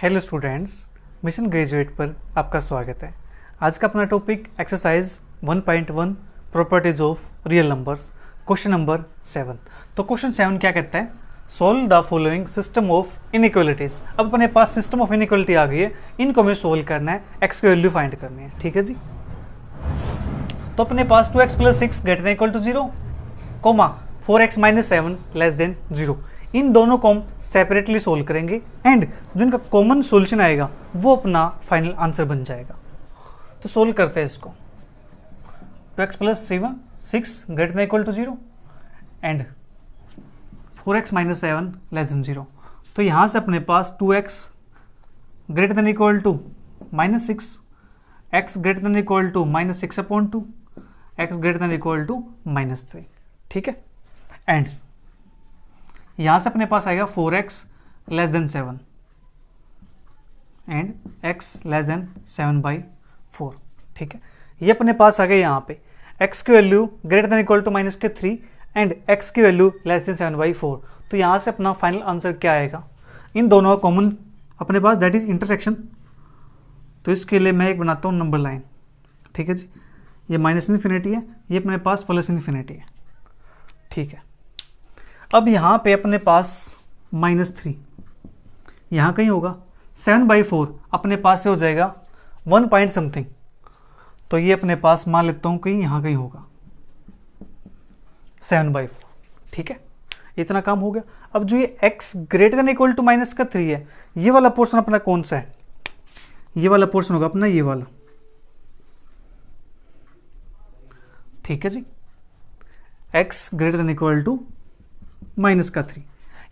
Hello students, mission graduate पर आपका स्वागत है। आज का अपना topic exercise 1.1 properties of real numbers, question number 7। तो क्वेश्चन 7 क्या कहता है? Solve the following system of inequalities. अब अपने पास सिस्टम ऑफ इनइक्वालिटी आ गई है, इनको हमें सोल्व करना है, एक्स की वैल्यू फाइंड करनी है। ठीक है जी। तो अपने पास 2x + 6 > 0, 4x - 7 < 0। इन दोनों को हम सेपरेटली सोल्व करेंगे एंड जो इनका कॉमन सॉल्यूशन आएगा वो अपना फाइनल आंसर बन जाएगा। तो सोल्व करते हैं इसको। 2x + 6 > 0 and 4x - 7 < 0। तो यहाँ से अपने पास 2x > -6, x > -6/2, x > -3। ठीक है। एंड यहाँ से अपने पास आएगा 4x < 7 एंड x < 7/4। ठीक है। ये अपने पास आ गए यहाँ पे x की वैल्यू >= -3 एंड x की वैल्यू < 7/4। तो यहाँ से अपना फाइनल आंसर क्या आएगा? इन दोनों का कॉमन अपने पास दैट इज इंटरसेक्शन। तो इसके लिए मैं एक बनाता हूँ नंबर लाइन। ठीक है जी। ये -∞ है, ये अपने पास +∞ है। ठीक है। अब यहाँ पे अपने पास -3 यहाँ कहीं होगा, 7/4 अपने पास से हो जाएगा 1 पॉइंट समथिंग। तो ये अपने पास मान लेता हूँ कहीं यहाँ कहीं होगा 7/4। ठीक है, इतना काम हो गया। अब जो ये x > -3 है, ये वाला पोर्शन अपना कौन सा है? ये वाला पोर्शन होगा अपना ये वाला। ठीक है जी। x > -3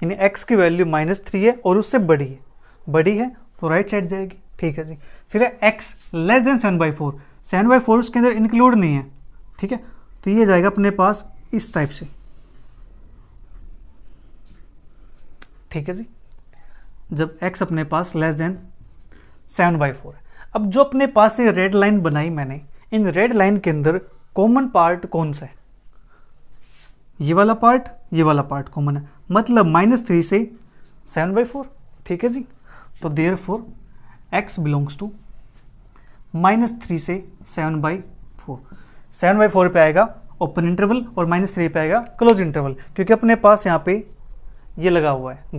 यानी x की वैल्यू -3 है और उससे बड़ी है तो राइट साइड जाएगी। ठीक है जी। फिर है x < 7/4, 7/4 उसके अंदर इंक्लूड नहीं है। ठीक है, तो ये जाएगा अपने पास इस टाइप से। ठीक है जी। जब x अपने पास < 7/4 है। अब जो अपने पास ये रेड लाइन बनाई मैंने, इन रेड लाइन के अंदर कॉमन पार्ट कौन सा है? ये वाला पार्ट कॉमन है, मतलब -3 से 7/4। ठीक है जी। तो देयरफॉर x बिलोंग्स टू -3 से 7/4। 7/4 पे आएगा ओपन इंटरवल और -3 पे आएगा क्लोज इंटरवल, क्योंकि अपने पास यहाँ पे ये लगा हुआ है >=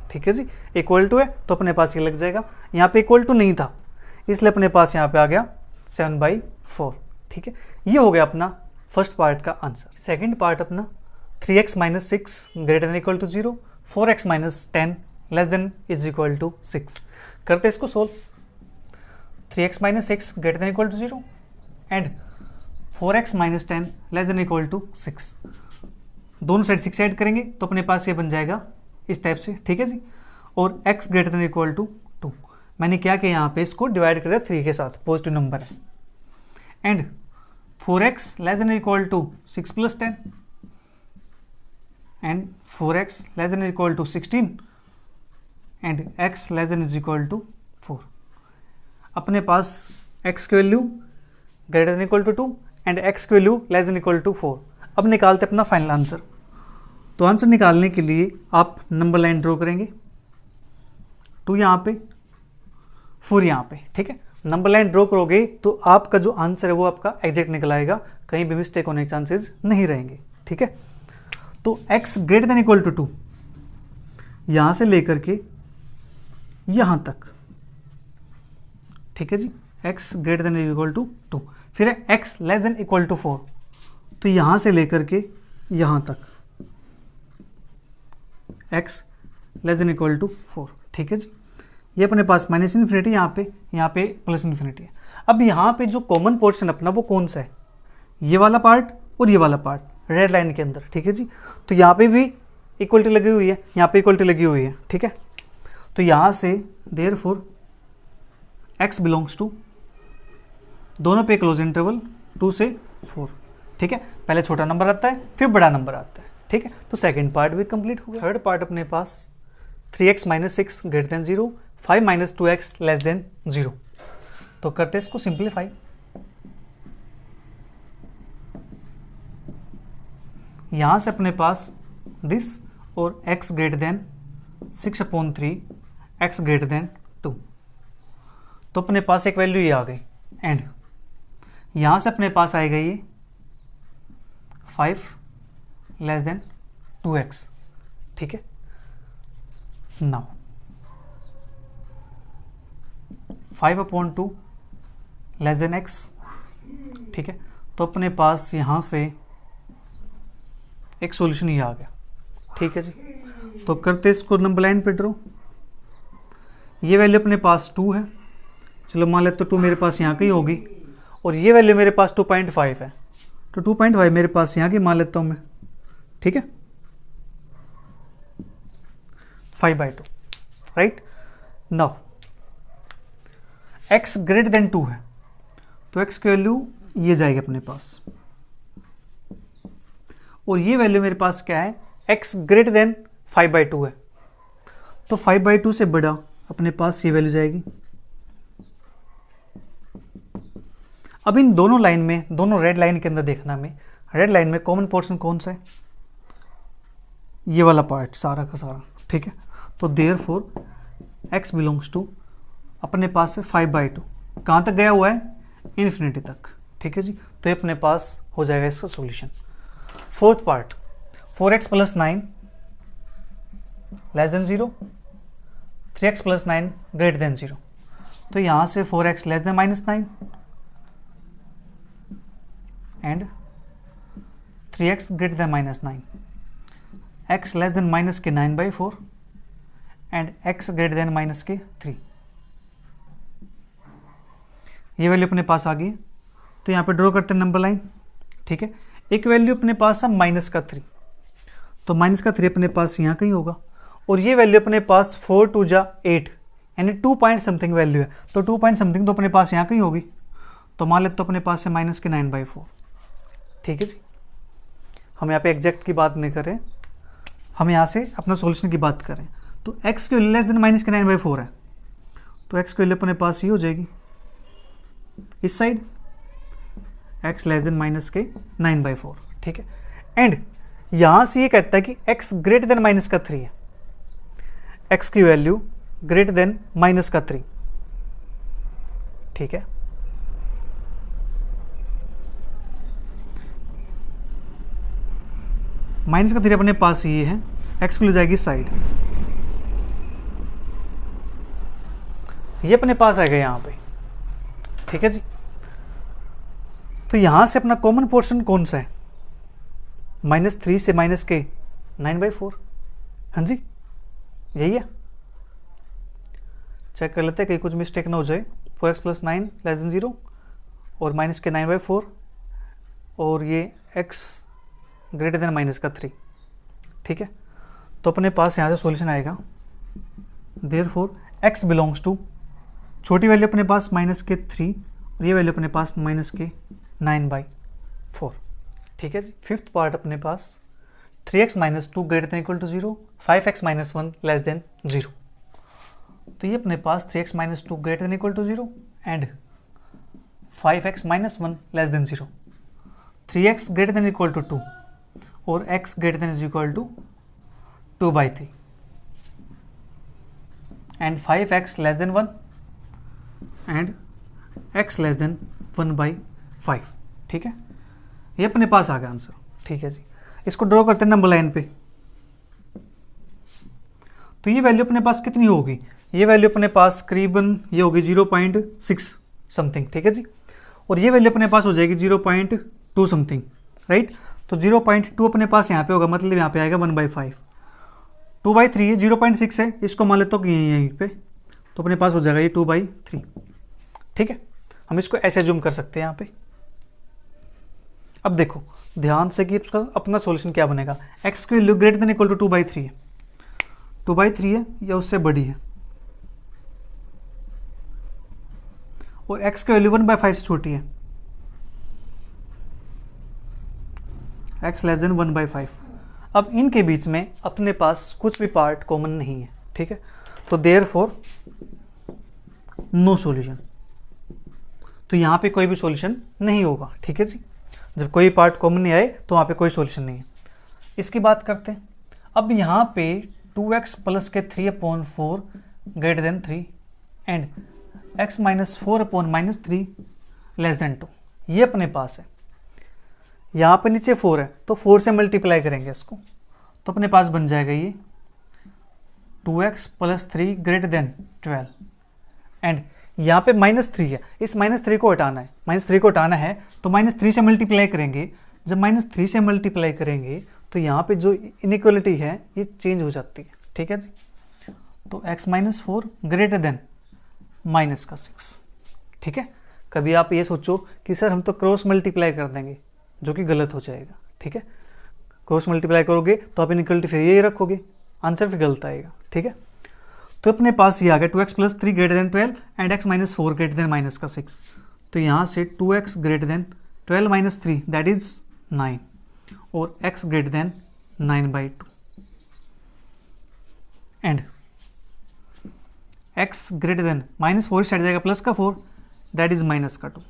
ठीक है जी। इक्वल टू है तो अपने पास ये लग जाएगा। यहाँ पे इक्वल टू नहीं था इसलिए अपने पास यहाँ पे आ गया 7/4। ठीक है, ये हो गया अपना फर्स्ट पार्ट का आंसर। सेकंड पार्ट अपना 3x - 6 > 0, 4x - 10 < 6। करते इसको सोल्व। 3x - 6 > 0 and 4x - 10 < 6। दोनों साइड 6 ऐड करेंगे तो अपने पास ये बन जाएगा इस टाइप से। ठीक है जी। और x > 2। मैंने क्या किया, यहाँ पे इसको डिवाइड कर दिया 3 के साथ, पॉजिटिव नंबर है। And 4x < 6 + 10 and 4x < 16 and x < 4। अपने पास x की वैल्यू > 2 एंड x की वैल्यू < 4। अब निकालते अपना फाइनल आंसर। तो आंसर निकालने के लिए आप नंबर लाइन ड्रॉ करेंगे, 2 यहाँ पे, 4 यहाँ पे। ठीक है, नंबर लाइन ड्रॉ करोगे तो आपका जो आंसर है वो आपका एग्जैक्ट निकल आएगा, कहीं भी मिस्टेक होने के चांसेस नहीं रहेंगे। ठीक है, तो x > 2 यहाँ से लेकर के यहाँ तक। ठीक है जी। x > 2। फिर है x < 4, तो यहाँ से लेकर के यहाँ तक x < 4। ठीक है जी। ये अपने पास -∞ यहाँ पे +∞ है। अब यहाँ पे जो कॉमन पोर्शन अपना वो कौन सा है? ये वाला पार्ट और ये वाला पार्ट रेड लाइन के अंदर। ठीक है जी। तो यहाँ पे भी इक्वलिटी लगी हुई है, यहाँ पे इक्वलिटी लगी हुई है। ठीक है, तो यहाँ से देयरफॉर x बिलोंग्स टू, दोनों पे क्लोज इंटरवल 2 से 4। ठीक है, पहले छोटा नंबर आता है फिर बड़ा नंबर आता है। ठीक है, तो सेकंड पार्ट भी कंप्लीट हो गया। थर्ड पार्ट अपने पास 3x - 6 > 0, 5 - 2x < 0। तो करते इसको सिंप्लीफाई। यहाँ से अपने पास दिस और x > 6/3 x ग्रेटर देन 2, तो अपने पास एक वैल्यू ये आ गई। एंड यहाँ से अपने पास आएगा ये 5 लेस देन 2x, ठीक है। नाउ 5/2 लेस देन x, ठीक है। तो अपने पास यहाँ से एक सॉल्यूशन ये आ गया, ठीक है जी। तो करते इसको नंबर लाइन पे ड्रॉ। ये वैल्यू अपने पास 2 है, चलो मान लेते तो 2 मेरे पास यहाँ की होगी, और ये वैल्यू मेरे पास 2.5 है, तो 2.5 मेरे पास यहाँ की मान लेता हूँ मैं, ठीक है। 5/2, right. Now x greater then 2 है, तो x की वैल्यू ये जाएगी अपने पास, और ये वैल्यू मेरे पास क्या है, x ग्रेटर देन 5/2 है, तो 5/2 से बड़ा अपने पास ये वैल्यू जाएगी। अब इन दोनों लाइन में, दोनों रेड लाइन के अंदर देखना में, रेड लाइन में कॉमन पोर्शन कौन सा है, ये वाला पार्ट सारा का सारा, ठीक है। तो देयरफॉर x बिलोंग्स टू अपने पास है 5/2, कहाँ तक गया हुआ है, इन्फिनिटी तक, ठीक है जी। तो ये अपने पास हो जाएगा इसका solution. Fourth part, 4x + 9 less than 0, 3x + 9 greater than 0, तो यहाँ से 4x less than -9 and 3x greater then -9, x less then -9/4 and x greater then -3। ये वैल्यू अपने पास आ गई, तो यहाँ पे ड्रॉ करते हैं नंबर लाइन, ठीक है। एक वैल्यू अपने पास है -3, तो -3 अपने पास यहाँ कहीं होगा, और ये वैल्यू अपने पास 4 2 जा 8 यानी 2 पॉइंट समथिंग वैल्यू है, तो 2 पॉइंट समथिंग तो अपने पास यहाँ कहीं होगी, तो मान लेते तो अपने पास है -9/4, ठीक है जी। हम यहाँ पे एग्जैक्ट की बात नहीं करें, हम यहाँ से अपना सॉल्यूशन की बात करें। तो x की वैल्यू लेस देन -9/4 है, तो x की वैल्यू अपने पास ये हो जाएगी इस साइड, x लेस देन -9/4, ठीक है। एंड यहाँ से ये कहता है कि x ग्रेटर देन -3 है, x की वैल्यू ग्रेटर देन -3, ठीक है। -3 अपने पास ये है, x की ले जाएगी साइड, ये अपने पास आएगा यहाँ पे, ठीक है जी। तो यहाँ से अपना कॉमन पोर्शन कौन सा है, -3 से -9/4, हाँ जी यही है। चेक कर लेते हैं कहीं कुछ मिस्टेक ना हो जाए। 4x + 9 लेस देन 0 और -9/4 और ये x ग्रेटर देन -3, ठीक है। तो अपने पास यहाँ से सॉल्यूशन आएगा, देयरफॉर x बिलोंग्स टू, छोटी वैल्यू अपने पास -3 और ये वैल्यू अपने पास -9/4, ठीक है जी। फिफ्थ पार्ट अपने पास 3x - 2 greater than equal to 0, 5x - 1 less than 0, तो ये अपने पास 3x - 2 greater than equal to 0 and 5x - 1 less than 0, 3x greater than equal to 2 और x greater than is equal to 2/3 and 5x less than 1 and x less than 1/5, ठीक है। ये अपने पास आ गया आंसर, ठीक है जी। इसको ड्रॉ करते हैं नंबर लाइन पे। तो ये वैल्यू अपने पास कितनी होगी, ये वैल्यू अपने पास करीबन ये होगी 0.6 समथिंग, ठीक है जी। और ये वैल्यू अपने पास हो जाएगी 0.2 समथिंग, राइट। तो 0.2 अपने पास यहाँ पे होगा, मतलब यहाँ पे आएगा 1/5, 2/3 है, 0.6 है, इसको मान लेते हो कि यहीं पे, तो अपने पास हो जाएगा ये 2/3, ठीक है। हम इसको ऐसे जूम कर सकते हैं यहाँ पे। अब देखो ध्यान से कि इसका अपना सॉल्यूशन क्या बनेगा, x की value greater than equal to 2/3 है, 2/3 है या उससे बड़ी है, और x की वैल्यू 1/5 से छोटी है, x लेस देन 1/5। अब इनके बीच में अपने पास कुछ भी पार्ट कॉमन नहीं है, ठीक है। तो देयरफॉर नो सॉल्यूशन, तो यहाँ पे कोई भी सॉल्यूशन नहीं होगा, ठीक है जी। जब कोई पार्ट कॉमन नहीं आए तो वहाँ पे कोई सॉल्यूशन नहीं है। इसकी बात करते हैं। अब यहाँ पे 2x + 3/4 greater than 3 and x minus 4 upon minus 3 less than 2। ये अपने पास है। यहाँ पे नीचे 4 है तो 4 से मल्टीप्लाई करेंगे इसको, तो अपने पास बन जाएगा ये 2x plus 3 greater than 12 and यहाँ पे माइनस 3 है, इस माइनस 3 को हटाना है, माइनस 3 को हटाना है तो माइनस 3 से मल्टीप्लाई करेंगे। जब माइनस 3 से मल्टीप्लाई करेंगे तो यहाँ पे जो इनइक्वलिटी है ये चेंज हो जाती है। ठीक है जी, तो x minus 4 greater than minus का 6। ठीक है, कभी आप ये सोचो कि सर हम तो क्रॉस मल्टीप्लाई कर देंगे, जो कि गलत हो जाएगा। ठीक है, क्रॉस मल्टीप्लाई करोगे तो आप इनइक्वलिटी फिर यही रखोगे, आंसर फिर गलत आएगा। ठीक है, तो अपने पास ये आ गया 2x plus 3 greater than 12 and x minus 4 greater than minus का 6। तो यहाँ से 2x greater then 12 minus 3 that is 9 और x greater then 9/2 and x greater then minus 4 side जाएगा प्लस का 4 दैट इज माइनस का 2।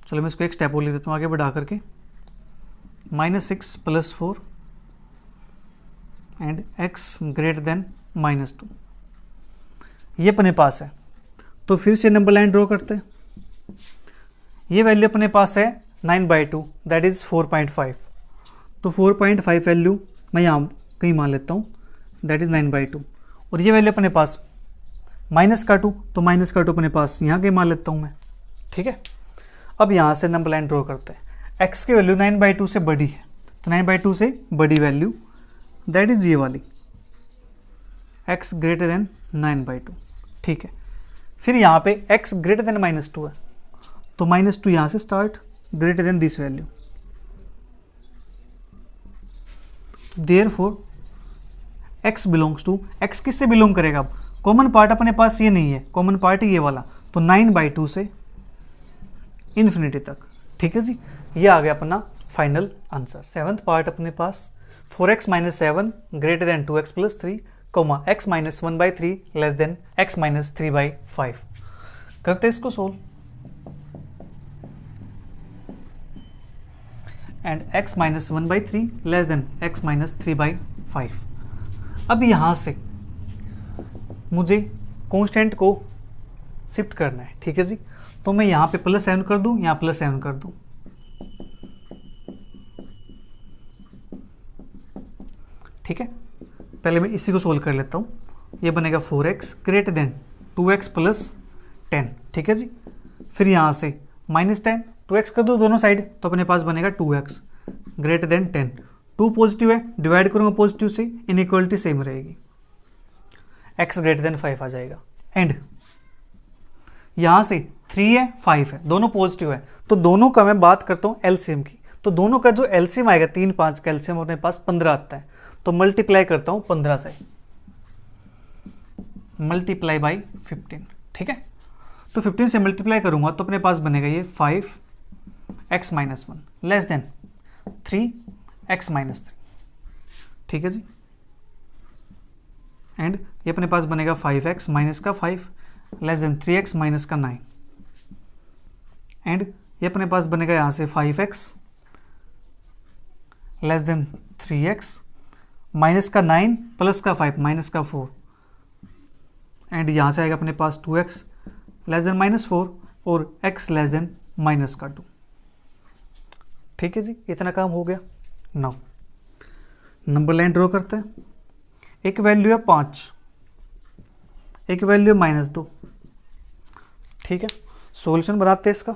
चलो मैं इसको एक स्टेप और ले देता हूँ आगे बढ़ा करके, -6 plus 4 and x greater then -2। ये अपने पास है। तो फिर से नंबर लाइन ड्रॉ करते हैं। ये वैल्यू अपने पास है 9/2 दैट इज 4.5। तो 4.5 वैल्यू मैं यहाँ कहीं मान लेता हूँ दैट इज 9/2 और ये वैल्यू अपने पास माइनस का 2, तो माइनस का 2 अपने पास यहाँ कहीं मान लेता हूँ मैं। ठीक है, अब यहाँ से नंबर लाइन ड्रॉ करते हैं। x की वैल्यू 9/2 से बड़ी है, तो 9/2 से बड़ी वैल्यू दैट इज ये वाली x ग्रेटर देन 9/2। ठीक है, फिर यहाँ पे x ग्रेटर देन -2 है, तो -2 यहाँ से start greater than this value, therefore x belongs to, x किससे बिलोंग करेगा? अब कॉमन पार्ट अपने पास ये नहीं है, कॉमन पार्ट ये वाला, तो 9/2 से इन्फिनिटी तक। ठीक है जी, ये आ गया अपना फाइनल आंसर। 7th पार्ट अपने पास 4x minus 7 greater than 2x plus 3 comma x minus 1/3 less than x minus 3/5। करते इसको solve and x minus 1/3 less than x minus 3/5। अब यहाँ से मुझे कांस्टेंट को शिफ्ट करना है। ठीक है जी, तो मैं यहाँ पे +7 कर दूँ, यहाँ +7 कर दूँ। ठीक है, पहले मैं इसी को सोल्व कर लेता हूँ। ये बनेगा 4x greater than 2x plus 10। ठीक है जी, फिर यहाँ से -10 2x कर दो दोनों साइड, तो अपने पास बनेगा 2x ग्रेटर देन 10। 2 पॉजिटिव है, डिवाइड करूँगा पॉजिटिव से, इनइक्वलिटी सेम रहेगी, x ग्रेटर देन 5 आ जाएगा। एंड यहाँ से 3 है 5 है, दोनों पॉजिटिव है, तो दोनों का मैं बात करता हूँ एलसीएम की। तो दोनों का जो एलसीएम आएगा 3 5 का एलसीएम अपने पास 15 आता है, तो मल्टीप्लाई करता हूँ 15 से, मल्टीप्लाई बाई 15। ठीक है, तो 15 से मल्टीप्लाई करूँगा तो अपने पास बनेगा ये 5x minus 1 less then 3x minus 3। ठीक है जी, एंड ये अपने पास बनेगा 5x माइनस का 5 लेस देन 3x माइनस का 9 एंड ये अपने पास बनेगा यहाँ से 5x less then 3x minus का 9 प्लस का 5 माइनस का 4 एंड यहाँ से आएगा अपने पास 2x लेस देन -4 और x लेस देन माइनस का 2। ठीक है जी, इतना काम हो गया। नाउ नंबर लाइन ड्रॉ करते हैं। एक वैल्यू है 5, एक वैल्यू है -2। ठीक है, सॉल्यूशन बनाते हैं इसका।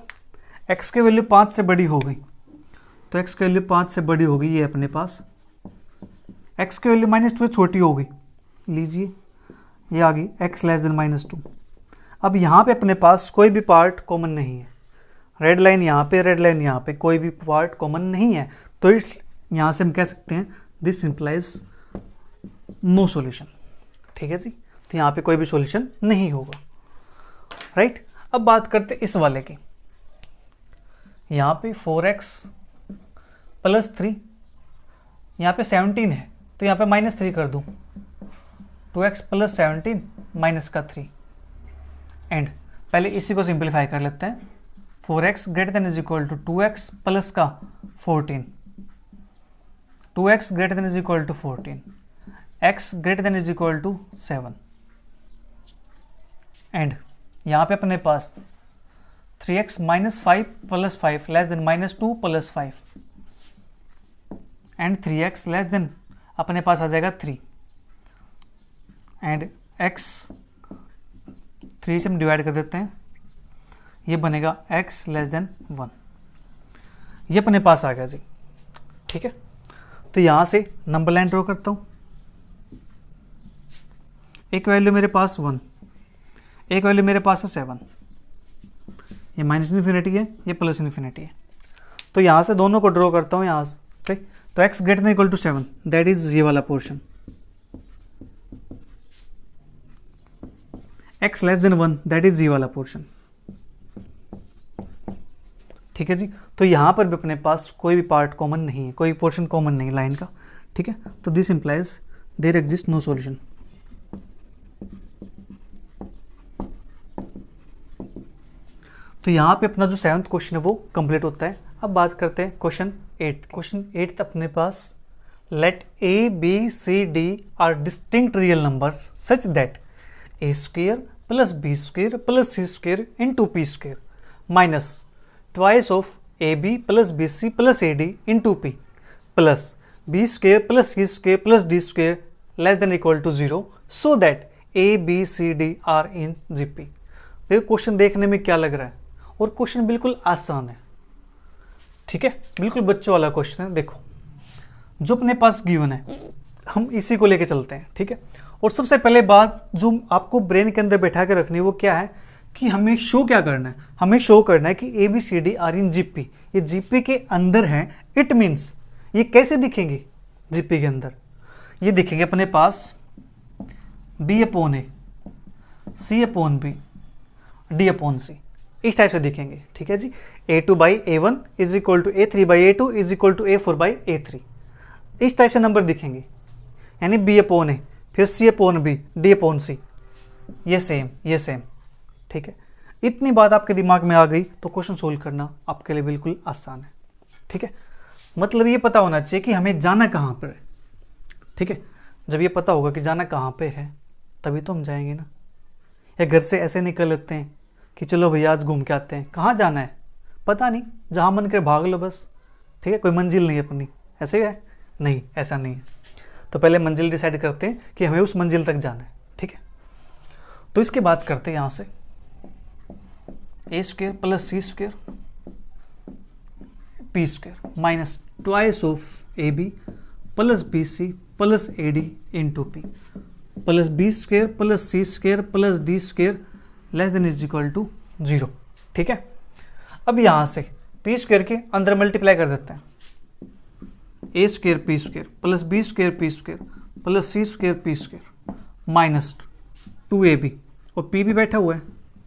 x की वैल्यू 5 से बड़ी हो गई, तो x की वैल्यू 5 से बड़ी हो गई, ये अपने पास x की वैल्यू -2 से छोटी हो गई, लीजिए ये आ गई x लेस देन -2। अब यहाँ पे अपने पास कोई भी पार्ट कॉमन नहीं है, रेड लाइन यहाँ पे, रेड लाइन यहाँ पे, कोई भी पार्ट कॉमन नहीं है, तो इस यहाँ से हम कह सकते हैं दिस इम्प्लाइज नो सॉल्यूशन। ठीक है जी, तो यहाँ पे कोई भी सॉल्यूशन नहीं होगा। राइट, अब बात करते इस वाले की। यहाँ पे 4x प्लस 3, यहाँ पे 17 है, तो यहाँ पे -3 कर दूँ, 2x प्लस 17 माइनस का 3 एंड पहले इसी को सिंप्लीफाई कर लेते हैं। 4x greater than is equal to 2x plus का 14, 2x greater than is equal to 14, x greater than is equal to 7 and यहाँ पे अपने पास 3x minus 5 plus 5 less than minus 2 plus 5 and 3x less than अपने पास आ जाएगा 3 and x 3 से हम डिवाइड कर देते हैं, ये बनेगा x लेस देन 1। ये अपने पास आ गया जी। ठीक है, तो यहाँ से नंबर लाइन ड्रॉ करता हूँ। एक वैल्यू मेरे पास 1, एक वैल्यू मेरे पास है 7, ये माइनस इन्फिनिटी है, ये प्लस इन्फिनिटी है। तो यहाँ से दोनों को ड्रॉ करता हूँ यहाँ से। ठीक, तो x greater than equal to 7, that is ये वाला portion. x less than 1, that is ये वाला पोर्शन। ठीक है जी, तो यहाँ पर भी अपने पास कोई भी पार्ट कॉमन नहीं है, कोई पोर्शन कॉमन नहीं है लाइन का। ठीक है, तो this implies there exist no solution. तो यहाँ पे अपना जो 7th क्वेश्चन है वो कंप्लीट होता है। अब बात करते हैं क्वेश्चन 8th। क्वेश्चन 8th अपने पास, let a b c d are distinct real numbers such that a square plus b square plus c square into p square minus twice of ab plus bc plus ad into p plus b square plus c square plus d square less than equal to 0 so that a b c d are in GP। देखो question देखने में क्या लग रहा है, और question बिल्कुल आसान है। ठीक है, बिल्कुल बच्चों वाला क्वेश्चन है। देखो जो अपने पास गिवन है हम इसी को लेके चलते हैं। ठीक है, और सबसे पहले बात जो आपको ब्रेन के अंदर बैठा के रखनी है वो क्या है कि हमें शो क्या करना है, हमें शो करना है कि ABCD आर इन GP, ये GP के अंदर है। इट मीन्स ये कैसे दिखेंगे GP के अंदर, ये दिखेंगे अपने पास B upon A, C upon B, D upon C, इस टाइप से दिखेंगे। ठीक है जी, A2 by A1 is equal to A3 by A2 is equal to A4 by A3, इस टाइप से नंबर दिखेंगे। यानी B अपॉन A, फिर C upon B, D upon C, ये सेम ये सेम। ठीक है, इतनी बात आपके दिमाग में आ गई तो क्वेश्चन सोल्व करना आपके लिए बिल्कुल आसान है। ठीक है, मतलब ये पता होना चाहिए कि हमें जाना कहाँ पर है। ठीक है, जब ये पता होगा कि जाना कहाँ पे है तभी तो हम जाएंगे ना। या घर से ऐसे निकल लेते हैं कि चलो भैया आज घूम के आते हैं, कहाँ जाना है पता नहीं, जहाँ मन करे भाग लो बस। ठीक है, कोई मंजिल नहीं है अपनी, ऐसे है नहीं, ऐसा नहीं है। तो पहले मंजिल डिसाइड करते हैं कि हमें उस मंजिल तक जाना है। ठीक है, तो इसके बाद करते हैं यहाँ से A square plus C square P square minus twice of AB plus BC plus AD into P plus B square plus C square plus D square less than is equal to 0। ठीक है, अब यहाँ से P square के अंदर multiply कर देते हैं। A square P square plus B square P square plus C square P square minus 2AB, और P भी बैठा हुआ है।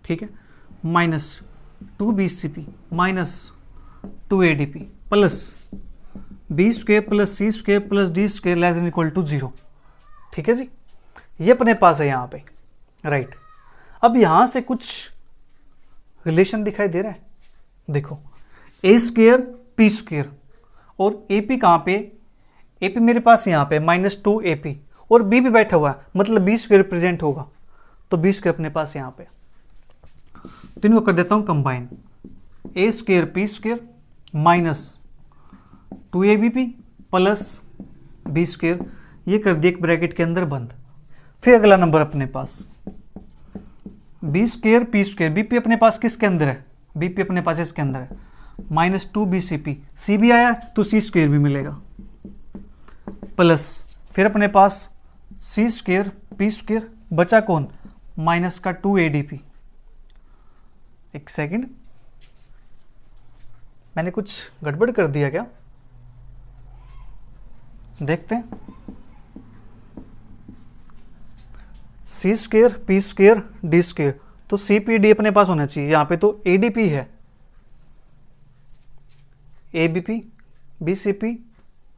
ठीक है, minus 2BCP minus 2ADP plus B square plus C square plus D square less than equal to 0। ठीक है जी, ये अपने पास है यहाँ पे, राइट। अब यहाँ से कुछ रिलेशन दिखाई दे रहा है। देखो A स्क्वायर P स्क्वायर और AP कहाँ पे, AP मेरे पास यहाँ पे माइनस 2AP, और B भी बैठा हुआ है, मतलब B स्क्वायर प्रेजेंट होगा, तो B स्क्वायर अपने पास यहाँ पे। तो इनको कर देता हूँ combine, A square P square minus 2ABP plus B square, ये कर दिया एक ब्रैकेट के अंदर बंद। फिर अगला नंबर अपने पास B square P square, BP अपने पास किसके अंदर है, BP अपने पास इसके अंदर है, माइनस 2BCP, C भी आया तो C स्क्वायर भी मिलेगा, प्लस फिर अपने पास C स्क्वायर P स्क्वायर, बचा कौन, माइनस का 2ADP। एक सेकंड, मैंने कुछ गड़बड़ कर दिया क्या, देखते हैं। C square P square D square, तो CPD अपने पास होना चाहिए। यहाँ पे तो ADP है, ABP BCP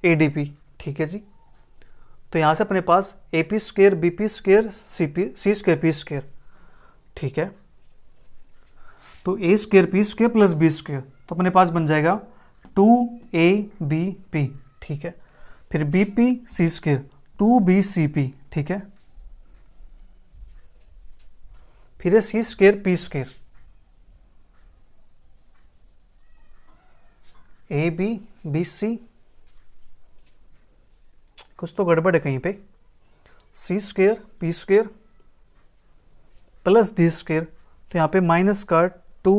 ADP। ठीक है जी, तो यहाँ से अपने पास AP square BP square C square P square. ठीक है, तो A square P square plus B square, तो अपने पास बन जाएगा 2ABP। ठीक है, फिर BP C स्क्वायर 2BCP। ठीक है, फिर है C square P square, A B B C, कुछ तो गड़बड़ है कहीं पे, C square P square plus D square, तो यहाँ पे माइनस का 2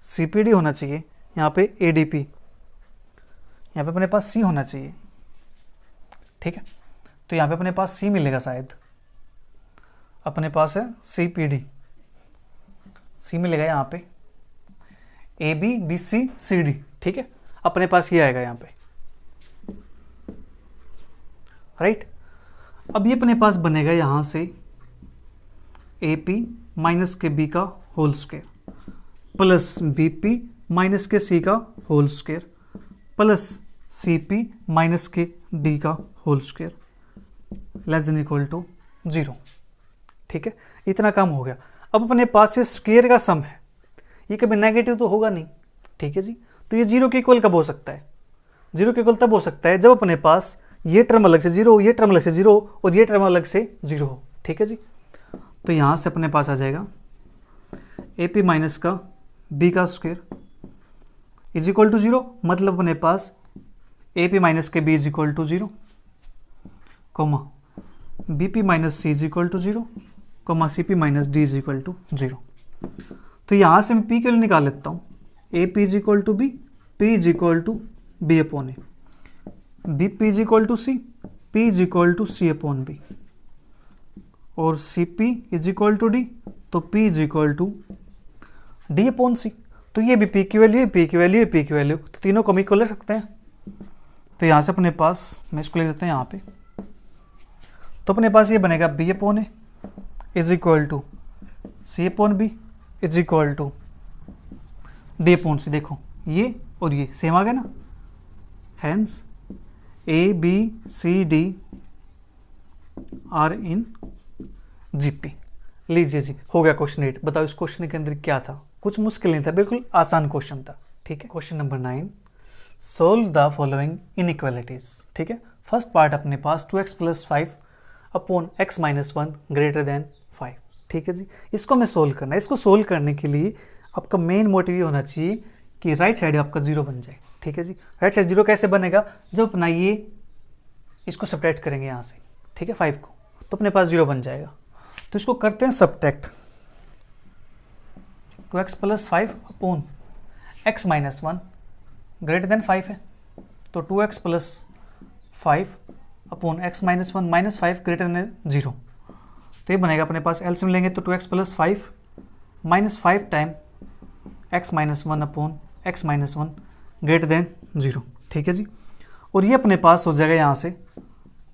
सी पी डी होना चाहिए, यहाँ पे ए डी पी, यहाँ पे अपने पास सी होना चाहिए, ठीक है। तो यहाँ पे अपने पास सी मिलेगा शायद, अपने पास है सी पी डी, सी मिलेगा यहाँ पे, A B B C C D, ठीक है, अपने पास ये आएगा यहाँ पे, राइट। अब ये अपने पास बनेगा यहाँ से A P minus K B का whole square plus B P minus K C का whole square plus C P minus K D का whole square less than equal to 0, ठीक है। इतना काम हो गया। अब अपने पास ये स्क्वायर का सम है, ये कभी नेगेटिव तो होगा नहीं, ठीक है जी। तो ये 0 के इक्वल कब हो सकता है? 0 के इक्वल तब हो सकता है जब अपने पास ये टर्म अलग से 0 हो, ये टर्म अलग से 0 हो और ये टर्म अलग से 0 हो, ठीक है जी। तो यहाँ से अपने पास आ जाएगा ए पी माइनस का बी का स्क्वायर इज इक्वल टू 0, मतलब अपने पास A P minus K B is equal to 0, comma B P minus C is equal to 0, comma C P minus D is equal to 0। तो यहाँ से मैं P के लिए निकाल लेता हूँ, A P is equal to B, P is equal to B upon A, B P is equal to C, P is equal to C upon B, और C P is equal to D, तो P is equal to D upon C. तो ये भी P की value है, P की value है, P की वैल्यू, तो तीनों को हम इक्वल ले सकते हैं। तो यहाँ से अपने पास, मैं इसको ले देते हैं यहाँ पे, तो अपने पास ये बनेगा B upon A is equal to C upon B is equal to D upon C. देखो ये और ये सेम आ गया ना, hence A B C D are in GP. लीजिए जी, हो गया क्वेश्चन 8। बताओ इस क्वेश्चन के अंदर क्या था? कुछ मुश्किल नहीं था, बिल्कुल आसान क्वेश्चन था, ठीक है। Question number 9, solve the following inequalities, ठीक है। फर्स्ट पार्ट अपने पास 2x plus 5 upon x minus 1 greater then 5, ठीक है जी। इसको हमें सोल्व करना है। इसको सोल्व करने के लिए आपका मेन मोटिव ये होना चाहिए कि राइट साइड आपका 0 बन जाए, ठीक है जी। राइट साइड 0 कैसे बनेगा? जब अपना ये इसको सब्ट्रैक्ट करेंगे यहाँ से, ठीक है, 5 को, तो अपने पास 0 बन जाएगा। तो इसको करते हैं subtract, 2x plus 5 upon x minus 1 greater then 5 है, तो 2x plus 5 upon x minus 1 minus 5 greater than 0। तो ये बनेगा अपने पास, एलसीएम लेंगे तो 2x plus 5 minus 5 time x minus 1 upon x minus 1 greater then 0, ठीक है जी। और ये अपने पास हो जाएगा यहाँ से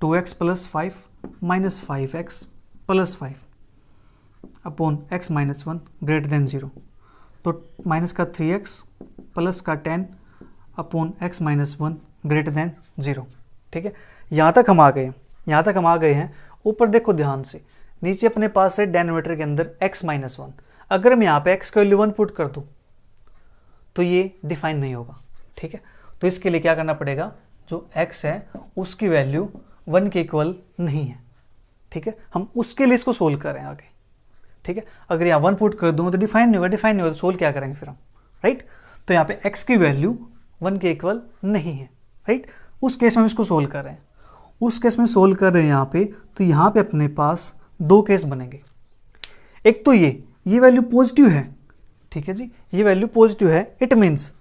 2x plus 5 minus 5x plus 5 upon x minus 1 greater then 0, तो माइनस का 3x प्लस का 10 upon x minus 1 greater then 0, ठीक है। यहाँ तक हम आ गए, यहाँ तक हम आ गए हैं। ऊपर देखो ध्यान से, नीचे अपने पास है डेनोमिनेटर के अंदर x माइनस 1। अगर मैं यहाँ पे x का वैल्यू 1 पुट कर दूँ तो ये डिफाइन नहीं होगा, ठीक है। तो इसके लिए क्या करना पड़ेगा, जो x है उसकी वैल्यू 1 के इक्वल नहीं है, ठीक है। हम उसके लिए इसको सोल्व करें आगे, ठीक है। अगर यहाँ 1 पुट कर दूँ तो डिफाइन नहीं होगा, डिफाइन नहीं होगा तो सोल्व क्या करेंगे फिर हम, राइट। तो यहाँ पे x की वैल्यू 1 के इक्वल नहीं है, राइट। उस केस में हम इसको सोल्व कर रहे हैं, उस केस में सोल्व कर रहे हैं यहाँ पे। तो यहाँ पे अपने पास 2 केस बनेंगे। एक तो ये वैल्यू पॉजिटिव है, ठीक है जी, ये वैल्यू पॉजिटिव है। इट मीन्स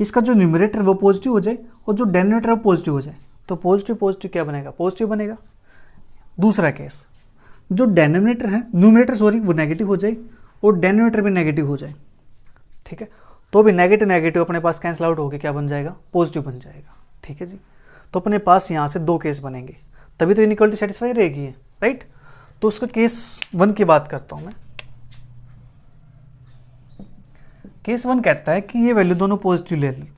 इसका जो न्यूमरेटर वो पॉजिटिव हो जाए और जो डेनोमिनेटर वो पॉजिटिव हो जाए, तो पॉजिटिव पॉजिटिव क्या बनेगा, पॉजिटिव बनेगा। दूसरा केस, जो डेनोमिनेटर है, न्यूमरेटर सॉरी, वो नेगेटिव हो जाए और डेनोमिनेटर भी नेगेटिव हो जाए, ठीक है। तो भी नेगेटिव नेगेटिव अपने पास कैंसिल आउट होकर क्या बन जाएगा, पॉजिटिव बन जाएगा, ठीक है जी। तो अपने पास यहाँ से 2 केस बनेंगे, तभी तो इनइक्वालिटी सेटिस्फाई रहेगी, राइट। तो उसका केस 1 की बात करता हूँ मैं। केस 1 कहता है कि ये वैल्यू दोनों पॉजिटिव ले ली,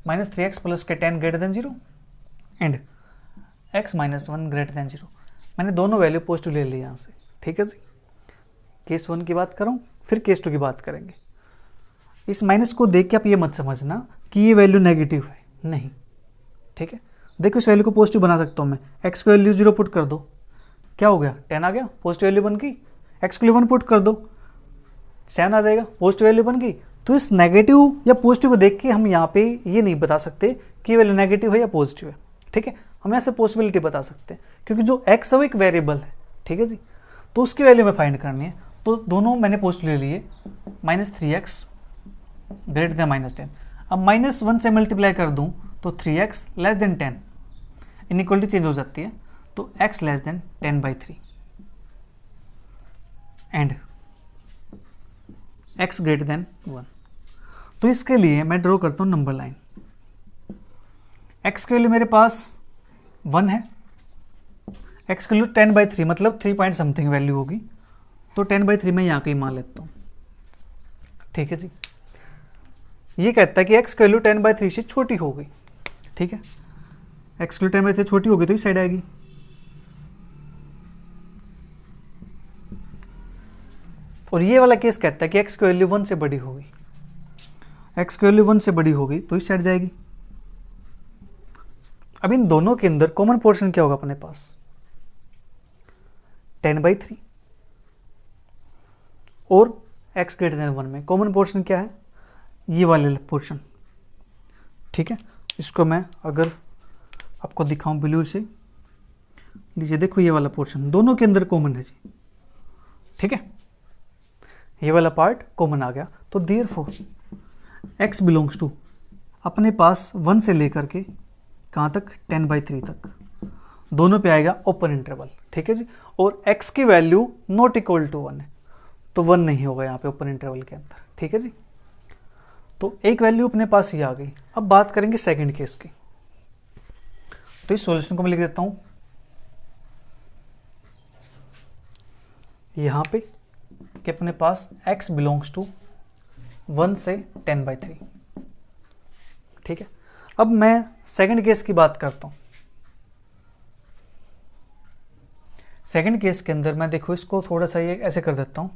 माइनस 3x प्लस के 10 greater than 0 and x minus 1 greater then 0। मैंने दोनों वैल्यू पॉजिटिव ले ली यहाँ से, ठीक है जी। केस 1 की बात करूँ, फिर केस 2 की बात करेंगे। इस माइनस को देख के आप ये मत समझना कि ये वैल्यू नेगेटिव है, नहीं, ठीक है। देखो इस वैल्यू को पॉजिटिव बना सकता हूँ मैं, x की वैल्यू 0 पुट कर दो, क्या हो गया, 10 आ गया, पॉजिटिव वैल्यू बन गई। एक्स के लिए 1 पुट कर दो, 7 आ जाएगा, पॉजिटिव वैल्यू बन गई। तो इस नेगेटिव या पॉजिटिव को देख के हम यहाँ पे ये नहीं बता सकते कि वैल्यू नेगेटिव है या पॉजिटिव है, ठीक है। हम यहाँ से पॉसिबिलिटी बता सकते हैं, क्योंकि जो एक्स है वो एक वेरिएबल है, ठीक है जी। तो उसकी वैल्यू में फाइंड करनी है, तो दोनों मैंने पॉजिटिव ले लिए, -3x ग्रेटर देन -10। अब -1 से मल्टीप्लाई कर दूँ तो 3x less then 10, inequality change हो जाती है, तो x less then 10/3 and x greater than 1। तो इसके लिए मैं ड्रॉ करता हूँ नंबर लाइन। x के वैल्यू मेरे पास 1 है, x के वैल्यू 10/3 मतलब 3 पॉइंट समथिंग वैल्यू होगी, तो 10/3 मैं यहाँ कहीं मान लेता हूँ, ठीक है जी। ये कहता है कि x की वैल्यू 10/3 से छोटी हो गई, ठीक है। x की वैल्यू 10/3 छोटी हो गई तो इस साइड आएगी, और ये वाला केस कहता है कि x की वैल्यू 1 से बड़ी होगी, x की वैल्यू 1 से बड़ी होगी तो इस साइड जाएगी। अब इन दोनों के अंदर कॉमन पोर्शन क्या होगा अपने पास, 10/3, और x ग्रेटर देन 1 में कॉमन पोर्शन क्या है, ये वाले पोर्शन, ठीक है। इसको मैं अगर आपको दिखाऊं ब्लू से, लीजिए देखो ये वाला पोर्शन दोनों के अंदर कॉमन है जी, ठीक है। ये वाला पार्ट कॉमन आ गया, तो देयरफॉर x बिलोंग्स टू अपने पास 1 से लेकर के कहाँ तक, 10/3 तक, दोनों पे आएगा ओपन इंटरवल, ठीक है जी। और x की वैल्यू नॉट इक्वल टू 1 है, तो 1 नहीं होगा यहाँ पे ओपन इंटरवल के अंदर, ठीक है जी। तो एक वैल्यू अपने पास ही आ गई। अब बात करेंगे सेकंड केस की, तो इस सॉल्यूशन को मैं लिख देता हूं यहाँ पे कि अपने पास x बिलोंग्स टू 1 से 10/3, ठीक है। अब मैं सेकंड केस की बात करता हूं। सेकंड केस के अंदर मैं देखो इसको थोड़ा सा ये ऐसे कर देता हूं,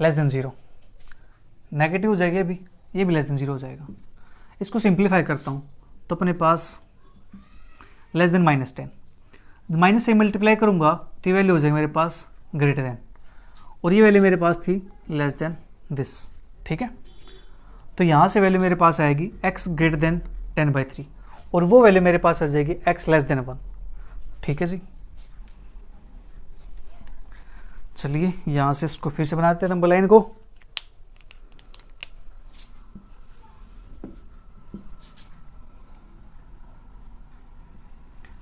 लेस देन 0, नेगेटिव हो जाएगी अभी, ये भी लेस देन 0 हो जाएगा। इसको सिंप्लीफाई करता हूँ तो अपने पास लेस देन -10, माइनस से मल्टीप्लाई करूँगा तो ये वैल्यू हो जाएगी मेरे पास ग्रेटर देन, और ये वैल्यू मेरे पास थी लेस देन दिस, ठीक है। तो यहाँ से वैल्यू मेरे पास आएगी x ग्रेटर देन 10/3, और वो वैल्यू मेरे पास आ जाएगी x लेस देन 1, ठीक है जी। चलिए यहाँ से इसको फिर से बनाते हैं नंबर लाइन को।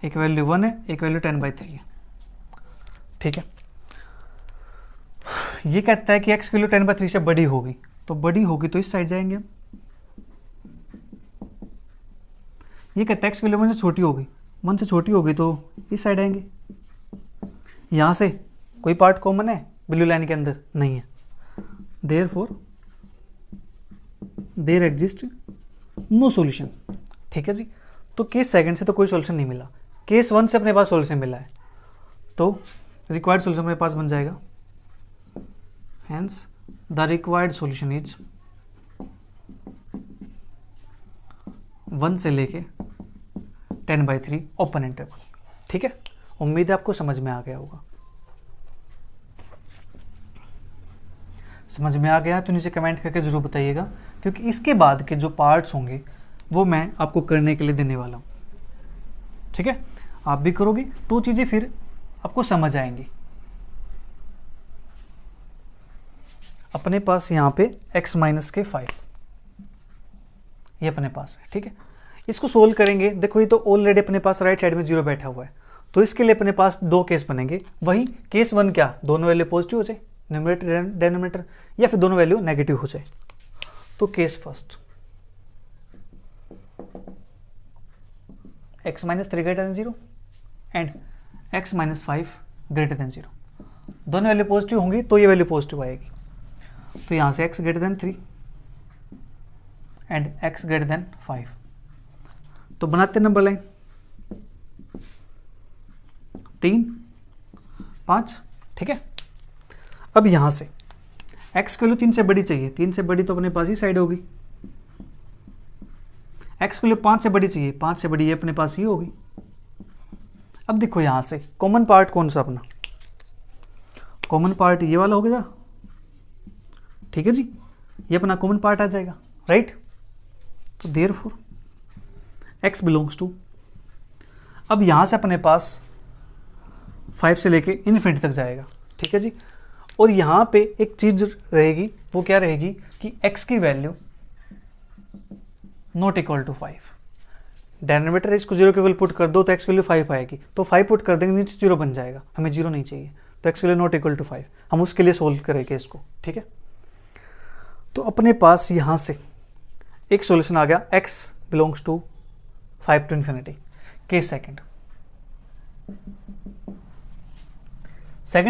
एक वैल्यू 1 है, एक वैल्यू 10/3 है, ठीक है। ये कहता है कि x की वैल्यू 10/3 से बड़ी होगी, तो बड़ी होगी तो इस साइड जाएंगे। ये कहता है x की वैल्यू 1 से छोटी होगी, 1 से छोटी होगी तो इस साइड आएंगे। यहाँ से कोई पार्ट कॉमन है ब्लू लाइन के अंदर, नहीं है, therefore there exist no solution, ठीक है जी। तो केस सेकंड से तो कोई सॉल्यूशन नहीं मिला, केस 1 से अपने पास सॉल्यूशन मिला है, तो रिक्वायर्ड सॉल्यूशन अपने पास बन जाएगा, hence the required solution is 1 से लेके 10/3 ओपन इंटरवल, ठीक है। उम्मीद है आपको समझ में आ गया होगा। समझ में आ गया तो नीचे कमेंट करके ज़रूर बताइएगा, क्योंकि इसके बाद के जो पार्ट्स होंगे वो मैं आपको करने के लिए देने वाला हूँ, ठीक है। आप भी करोगे तो चीज़ें फिर आपको समझ आएंगी। अपने पास यहाँ पे x माइनस के 5 ये अपने पास है, ठीक है। इसको सोल्व करेंगे, देखो ये तो ऑलरेडी अपने पास राइट साइड में 0 बैठा हुआ है, तो इसके लिए अपने पास दो केस बनेंगे। वही केस 1 क्या, दोनों वैल्यू पॉजिटिव हो जाए न्यूमरेटर डिनोमिनेटर, या फिर दोनों वैल्यू नेगेटिव हो जाए। तो case first x minus 3 greater than 0 and x minus 5 greater than 0, दोनों वैल्यू पॉजिटिव होंगी तो ये वैल्यू पॉजिटिव आएगी। तो यहाँ से x greater then 3 and x greater then 5, तो बनाते नंबर लाइन 3 5, ठीक है। अब यहाँ से x की वैल्यू 3 से बड़ी चाहिए, 3 से बड़ी तो अपने पास ही साइड होगी। x की वैल्यू 5 से बड़ी चाहिए, 5 से बड़ी ये अपने पास ही होगी। अब देखो यहाँ से कॉमन पार्ट कौन सा अपना, कॉमन पार्ट ये वाला हो गया, ठीक है जी, ये अपना कॉमन पार्ट आ जाएगा, राइट। तो देयरफॉर x बिलोंग्स टू, अब यहां से अपने पास 5 से लेके इन्फिनिटी तक जाएगा, ठीक है जी। और यहाँ पे एक चीज रहेगी, वो क्या रहेगी कि x की value not equal to 5। Denominator इसको 0 के वैल्यू पुट कर दो तो x की वैल्यू 5 आएगी, तो 5 पुट कर देंगे नीचे 0 बन जाएगा, हमें 0 नहीं चाहिए, तो x की वैल्यू नॉट इक्वल टू 5, हम उसके लिए सोल्व करेंगे इसको, ठीक है। तो अपने पास यहाँ से एक सॉल्यूशन आ गया, x belongs to 5 to infinity. Case second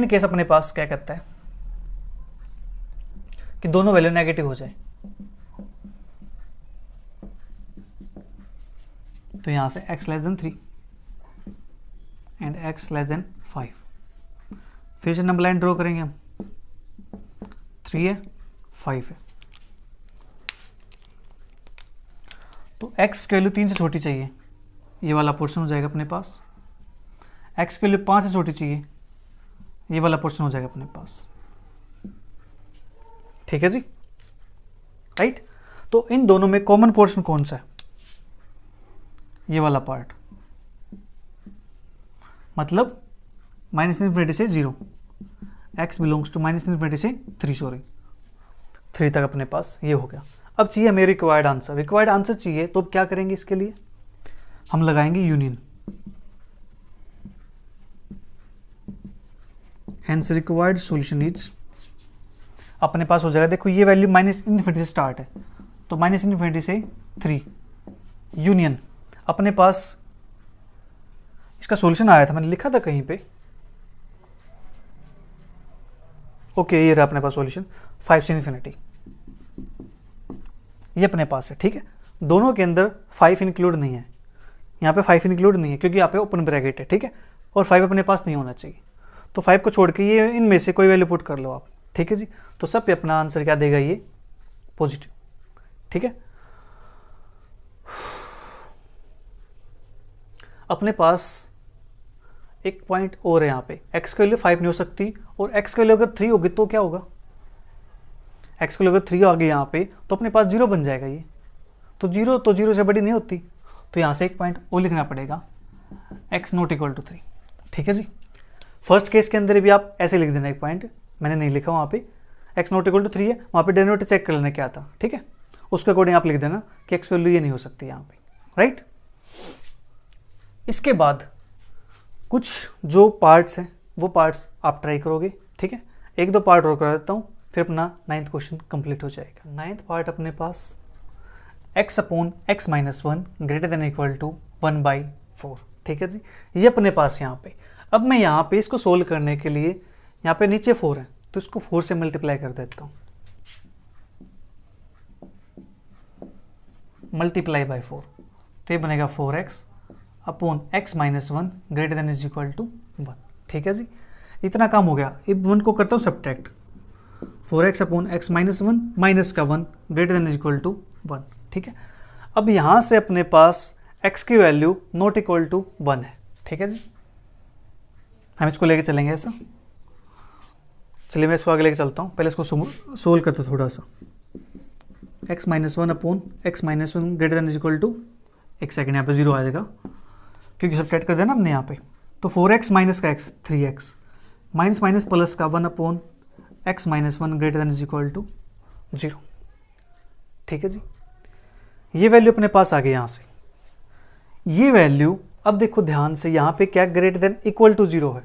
case अपने पास क्या कहता है कि दोनों वैल्यू नेगेटिव हो जाए, तो यहां से x less then 3 and x less then 5, फिर से नंबर लाइन ड्रॉ करेंगे हम, 3 है 5 है, तो x की वैल्यू 3 से छोटी चाहिए, ये वाला पोर्शन हो जाएगा अपने पास, x की वैल्यू 5 से छोटी चाहिए, ये वाला पोर्शन हो जाएगा अपने पास, ठीक है जी, राइट। तो इन दोनों में कॉमन पोर्शन कौन सा है, ये वाला पार्ट, मतलब माइनस इन्फिनिटी से 0, x belongs to minus infinity से 3 तक अपने पास ये हो गया। अब चाहिए हमें रिक्वायर्ड आंसर चाहिए, तो अब क्या करेंगे, इसके लिए हम लगाएंगे union, hence required solution is, अपने पास हो जाएगा, देखो ये वैल्यू माइनस इन्फिनिटी से स्टार्ट है, तो माइनस इन्फिनिटी से 3 यूनियन, अपने पास इसका सॉल्यूशन आया था, मैंने लिखा था कहीं पे, ओके, ये रहा अपने पास सॉल्यूशन 5 से इन्फिनिटी, ये अपने पास है, ठीक है। दोनों के अंदर 5 इंक्लूड नहीं है, यहाँ पे 5 इंक्लूड नहीं है क्योंकि यहाँ पे ओपन ब्रैकेट है, ठीक है, और 5 अपने पास नहीं होना चाहिए, तो 5 को छोड़ के ये इनमें से कोई वैल्यू पुट कर लो आप, ठीक है जी। तो सब पे अपना आंसर क्या देगा, ये पॉजिटिव, ठीक है। अपने पास एक पॉइंट और है यहाँ पे, x की वैल्यू 5 नहीं हो सकती, और x की वैल्यू अगर 3 होगी तो क्या होगा, x की वैल्यू अगर 3 आ गई यहाँ पे तो अपने पास 0 बन जाएगा, ये तो 0 से बड़ी नहीं होती, तो यहाँ से एक पॉइंट और लिखना पड़ेगा, x नॉट इक्वल टू 3, ठीक है जी। फर्स्ट केस के अंदर भी आप ऐसे लिख देना, एक पॉइंट मैंने नहीं लिखा वहाँ पे, x नॉट इक्वल टू 3 है, वहाँ पे डेरिवेटिव चेक कर लेना क्या था, ठीक है, उसके अकॉर्डिंग आप लिख देना कि x की वैल्यू ये नहीं हो सकती यहाँ पे, राइट। इसके बाद कुछ जो पार्ट्स हैं वो पार्ट्स आप ट्राई करोगे, ठीक है, 1-2 पार्ट और करा देता हूँ, फिर अपना 9th क्वेश्चन कंप्लीट हो जाएगा। 9th पार्ट अपने पास x upon x minus 1 greater than equal to 1/4, ठीक है जी, ये अपने पास यहाँ पे। अब मैं यहाँ पे इसको सोल्व करने के लिए, यहाँ पे नीचे 4 है तो इसको 4 से मल्टीप्लाई कर देता हूँ, मल्टीप्लाई बाय 4, तो ये बनेगा 4x upon x minus 1 greater than is equal to 1, ठीक है जी। इतना काम हो गया, अब 1 को करता हूँ subtract, 4x upon x minus 1 minus का 1 greater than is equal to 1, ठीक है। अब यहाँ से अपने पास x की वैल्यू नॉट इक्वल टू 1 है, ठीक है जी, हम इसको लेके चलेंगे ऐसा, चलिए मैं इसको आगे लेके चलता हूँ, पहले इसको सोल्व करता हूँ थोड़ा सा, x minus 1 upon x minus 1 greater than is equal to, एक सेकेंड यहाँ पे 0 आ जाएगा क्योंकि सब्ट्रैक्ट कर देना हमने यहाँ पे, तो 4x माइनस का x 3x minus minus plus का 1 upon x minus 1 greater than is equal to 0, ठीक है जी। ये वैल्यू अपने पास आ गई यहाँ से, ये वैल्यू अब देखो ध्यान से, यहाँ पे क्या ग्रेटर देन इक्वल टू 0 है,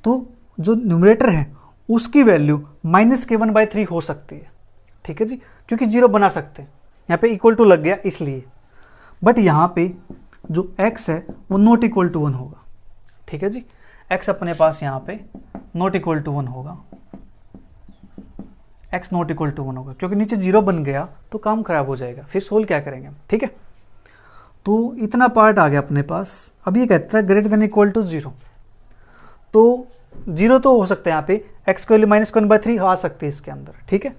तो जो न्यूमरेटर है उसकी वैल्यू माइनस के 1/3 हो सकती है, ठीक है जी, क्योंकि 0 बना सकते हैं, यहाँ पे इक्वल टू लग गया इसलिए, बट यहाँ पे जो x है वो नॉट इक्वल टू 1 होगा, ठीक है जी, x अपने पास यहाँ पे नॉट इक्वल टू 1 होगा, x नॉट इक्वल टू 1 होगा, क्योंकि नीचे 0 बन गया तो काम खराब हो जाएगा, फिर सोल्व क्या करेंगे हम, ठीक है। तो इतना पार्ट आ गया अपने पास। अब ये कहता है ग्रेटर देन इक्वल टू 0, तो 0 तो हो सकता है यहाँ पे, x की वैल्यू माइनस 1/3 आ सकती है इसके अंदर, ठीक है।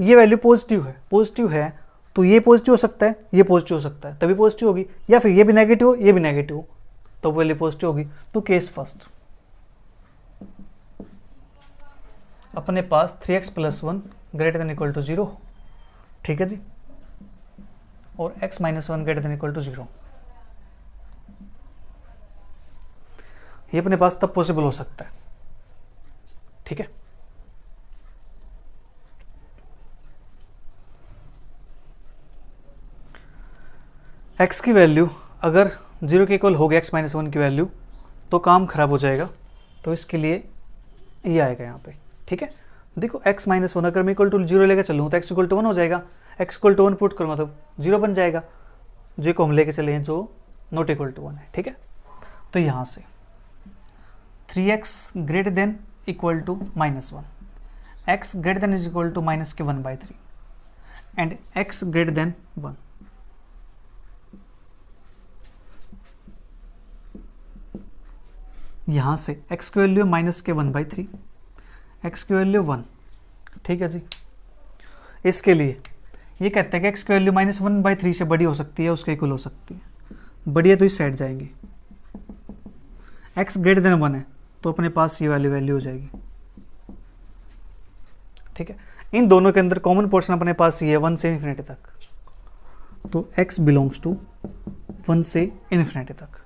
ये वैल्यू पॉजिटिव है तो ये पॉजिटिव हो सकता है, ये पॉजिटिव हो सकता है, तभी पॉजिटिव होगी, या फिर ये भी नेगेटिव हो, ये भी नेगेटिव हो, तो वैल्यू पॉजिटिव होगी। तो केस फर्स्ट, अपने पास 3x + 1 greater than equal to 0, ठीक है जी, और x - 1 greater than equal to 0। ये अपने पास तब पॉसिबल हो सकता है, ठीक है। x की वैल्यू अगर 0 के इक्वल हो गया x - 1 की वैल्यू तो काम खराब हो जाएगा, तो इसके लिए ये आएगा यहाँ पे, ठीक है। देखो x - 1 अगर मैं इक्वल टू 0 लेकर चलूँ तो x इक्वल टू 1 हो जाएगा, x इक्वल टू 1 पुट करूँगा तो 0 बन जाएगा, जो को हम लेके चले हैं जो नॉट इक्वल टू 1 है, ठीक है। तो यहाँ से 3x greater than equal to -1, x greater than is equal to -1/3 and x greater than 1। यहाँ से x की वैल्यू -1/3, x की वैल्यू 1, ठीक है जी। इसके लिए ये कहते हैं कि x की वैल्यू -1/3 से बड़ी हो सकती है, उसके इक्वल हो सकती है। बड़ी है तो इस साइड जाएंगे, x ग्रेटर देन 1 है तो अपने पास ये वाली वैल्यू हो जाएगी, ठीक है। इन दोनों के अंदर कॉमन पोर्शन अपने पास ये है 1 से इन्फिनिटी तक, तो x बिलोंग्स टू 1 से इन्फिनिटी तक,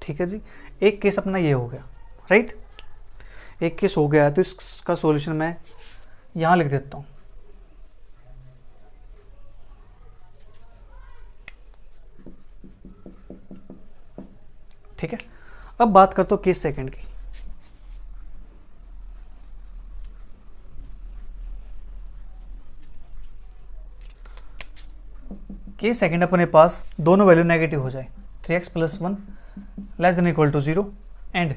ठीक है जी। एक केस अपना ये हो गया, राइट, एक केस हो गया, तो इसका सॉल्यूशन मैं यहाँ लिख देता हूँ। ठीक है, अब बात करता हूँ केस सेकंड की। केस सेकंड अपने पास दोनों वैल्यू नेगेटिव हो जाए, 3x + 1 less than equal to 0 and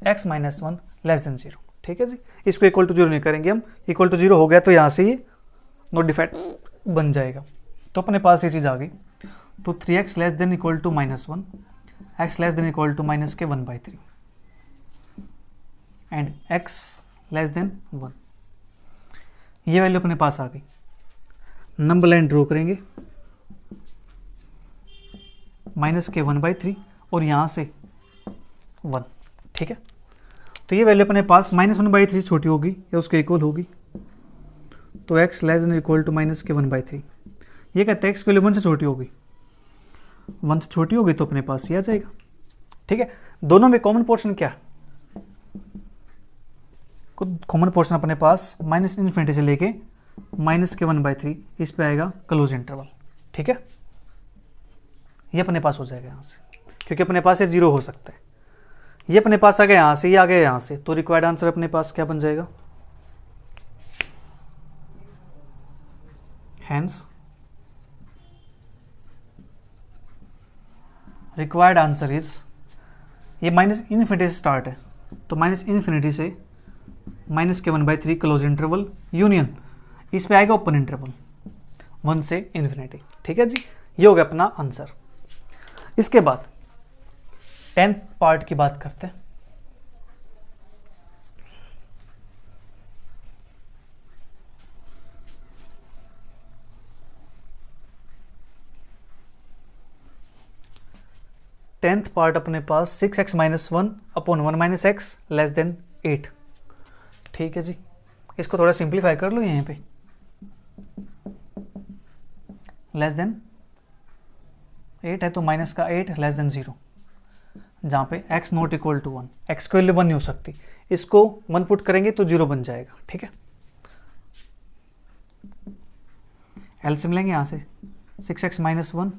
x - 1 less than 0, ठीक है जी। इसको इक्वल टू 0 नहीं करेंगे हम, इक्वल टू 0 हो गया तो यहाँ से ये नोटिफाइड बन जाएगा, तो अपने पास ये चीज़ आ गई। तो 3x less than equal to -1, x less than equal to -1/3 and x less than 1, ये वैल्यू अपने पास आ गई। नंबर लाइन ड्रॉ करेंगे, -1/3 और यहाँ से 1, ठीक है। तो ये वैल्यू अपने पास -1/3 छोटी होगी या उसके इक्वल होगी, तो x less than equal to -1/3। ये कहते हैं x की वैल्यू 1 से छोटी होगी, 1 से छोटी होगी तो अपने पास ये आ जाएगा, ठीक है। दोनों में कॉमन पोर्शन क्या है? कॉमन पोर्शन अपने पास -∞ से लेके -1/3 इस पे आएगा क्लोज इंटरवल, ठीक है। ये अपने पास हो जाएगा यहाँ से, क्योंकि अपने पास ये 0 हो सकता है। ये अपने पास आ गया यहाँ से, ये आ गया यहाँ से, तो रिक्वायर्ड आंसर अपने पास क्या बन जाएगा? हैंस रिक्वायर्ड आंसर इज, ये -∞ से स्टार्ट है, तो -∞ से -1/3 क्लोज इंटरवल यूनियन इस पे आएगा ओपन इंटरवल 1 से इन्फिनिटी, ठीक है जी। ये हो गया अपना आंसर। इसके बाद 10th पार्ट की बात करते हैं। टेंथ पार्ट अपने पास 6x - 1 upon 1 - x less then 8, ठीक है जी। इसको थोड़ा सिंप्लीफाई कर लो, यहाँ पे लेस देन 8 है तो माइनस का 8 लेस देन 0, जहाँ पे x not equal to 1, x की वैल्यू 1 नहीं हो सकती, इसको 1 पुट करेंगे तो 0 बन जाएगा, ठीक है। एलसीएम लेंगे यहाँ से 6x - 1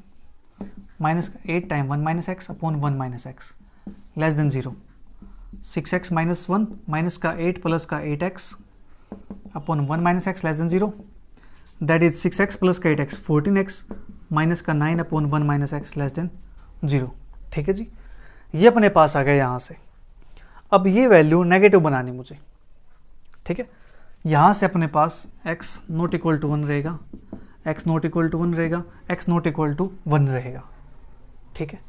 minus 8 time 1 - x upon 1 - x less than 0, 6x - 1 minus का 8 प्लस का 8x upon 1 - x less than 0, that is 6x plus का 8x 14x माइनस का 9 अपॉन 1 - x लेस देन 0, ठीक है जी। ये अपने पास आ गया यहाँ से। अब ये वैल्यू नेगेटिव बनानी मुझे, ठीक है। यहाँ से अपने पास x नॉट इक्वल टू 1 रहेगा, x नॉट इक्वल टू 1 रहेगा, x नॉट इक्वल टू 1 रहेगा, ठीक है।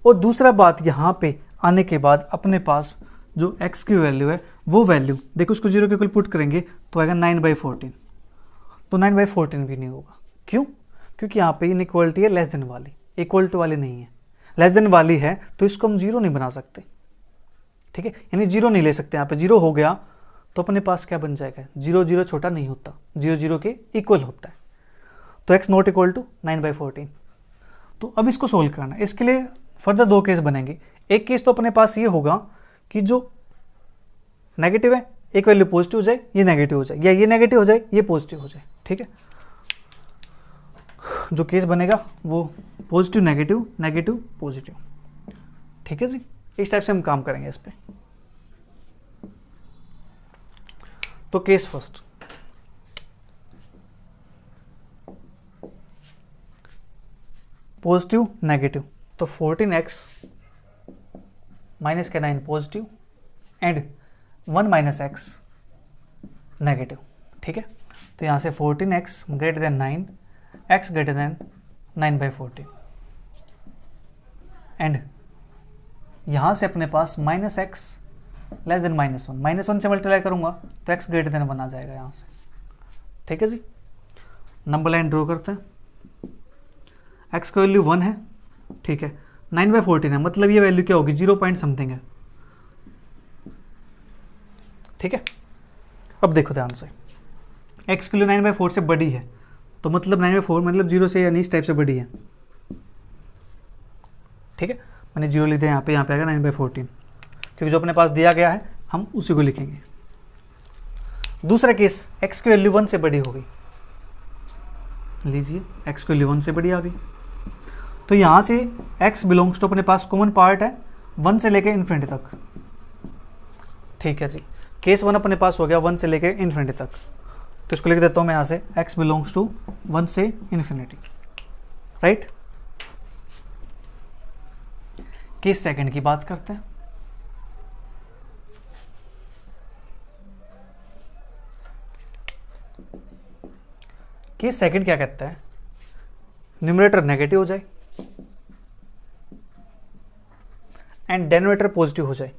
और दूसरा बात, यहाँ पे आने के बाद अपने पास जो x की वैल्यू है वो वैल्यू देखो, उसको 0 के इक्वल पुट करेंगे तो आएगा 9/14, तो 9/14 भी नहीं होगा। क्यों? क्योंकि यहाँ पे इनइक्वालिटी है लेस देन वाली, इक्वल टू वाली नहीं है। लेस देन वाली है तो इसको हम 0 नहीं बना सकते, ठीक है, यानी 0 नहीं ले सकते। यहाँ पे 0 हो गया तो अपने पास क्या बन जाएगा, 0 0 छोटा नहीं होता, 0 0 के इक्वल होता है, तो x नॉट इक्वल टू 9/14। तो अब इसको सोल्व करना है, इसके लिए फर्दर 2 केस बनेंगे। एक केस तो अपने पास ये होगा कि जो नेगेटिव है एक वैल्यू पॉजिटिव हो जाए, ये नेगेटिव हो जाए, या ये नेगेटिव हो जाए, ये पॉजिटिव हो जाए, ठीक है। जो केस बनेगा वो पॉजिटिव नेगेटिव नेगेटिव पॉजिटिव, ठीक है जी। इस टाइप से हम काम करेंगे इस पे। तो केस फर्स्ट, पॉजिटिव नेगेटिव, तो 14x माइनस के 9 positive and 1 minus x negative, ठीक है। तो यहाँ से 14x greater than 9, x greater then 9/14 and यहाँ से अपने पास माइनस एक्स लेस देन -1, -1 से मल्टीप्लाई करूँगा तो x ग्रेटर देन 1 आ जाएगा यहाँ से, ठीक है जी। नंबर लाइन ड्रॉ करते हैं, x का वैल्यू 1 है, ठीक है, 9/14 है, मतलब ये वैल्यू क्या होगी, 0 पॉइंट समथिंग है, ठीक है। अब देखो ध्यान से, x की वैल्यू 9/4 से बड़ी है, तो मतलब 9/4 मतलब 0 से यानी इस टाइप से बड़ी है, ठीक है। मैंने 0 लिख दिया यहाँ पे आएगा 9/14, क्योंकि जो अपने पास दिया गया है हम उसी को लिखेंगे। दूसरा केस, x की वैल्यू 1 से बड़ी हो गई, लीजिए x की वैल्यू 1 से बड़ी आ गई, तो यहाँ से x बिलोंग्स टू अपने पास कॉमन पार्ट है 1 से लेकर इन्फिनिटी तक, ठीक है जी। केस 1 अपने पास हो गया 1 से लेकर इन्फिनिटी तक, तो इसको लिख देता हूँ मैं यहाँ से x बिलोंग्स टू 1 से इन्फिनिटी, राइट। केस सेकंड की बात करते हैं। केस सेकंड क्या कहता है, न्यूमरेटर नेगेटिव हो जाए एंड डेनोमिनेटर पॉजिटिव हो जाए।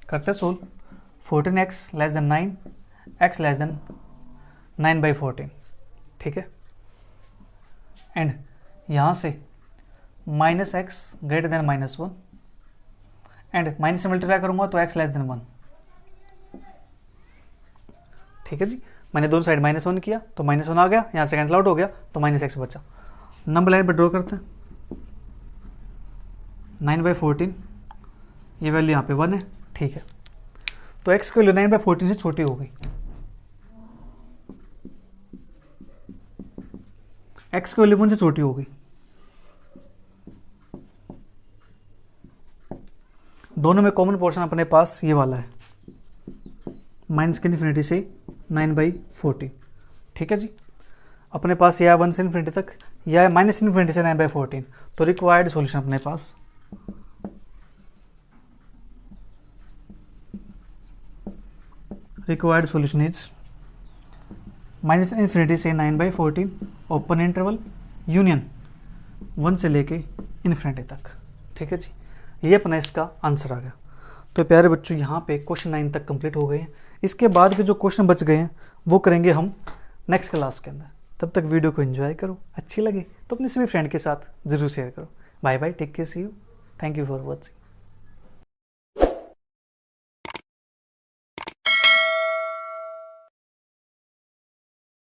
करते हैं solve, 14x less than 9, x less then 9/14, ठीक है, एंड यहाँ से -x greater than -1 and minus से मल्टीप्लाई करूँगा तो x लेस देन 1, ठीक है जी। मैंने दोनों साइड -1 किया तो -1 आ गया, यहाँ से कैंसिल आउट हो गया तो -x बचा। नंबर लाइन पर ड्रॉ करते हैं, 9/14, ये वैल्यू यहाँ पे 1 है, ठीक है। तो x की वैल्यू 9/14 से छोटी हो गई, x की वैल्यू 1 से छोटी हो गई, दोनों में कॉमन पोर्शन अपने पास ये वाला है, माइनस की इन्फिनिटी से 9/14, ठीक है जी। अपने पास यह 1 से इन्फिनिटी तक, यह माइनस इन्फिनिटी से 9/14, तो रिक्वायर्ड सॉल्यूशन अपने पास required solution is minus infinity से 9/14 ओपन इंटरवल यूनियन 1 से लेके इन्फिनिटी तक, ठीक है जी। ये अपना इसका आंसर आ गया। तो प्यारे बच्चों, यहाँ पे क्वेश्चन 9 तक कंप्लीट हो गए हैं। इसके बाद के जो क्वेश्चन बच गए हैं वो करेंगे हम नेक्स्ट क्लास के अंदर। तब तक वीडियो को एंजॉय करो, अच्छी लगे तो अपने सभी फ्रेंड के साथ ज़रूर शेयर करो। Bye bye, take care, see you, thank you for watching.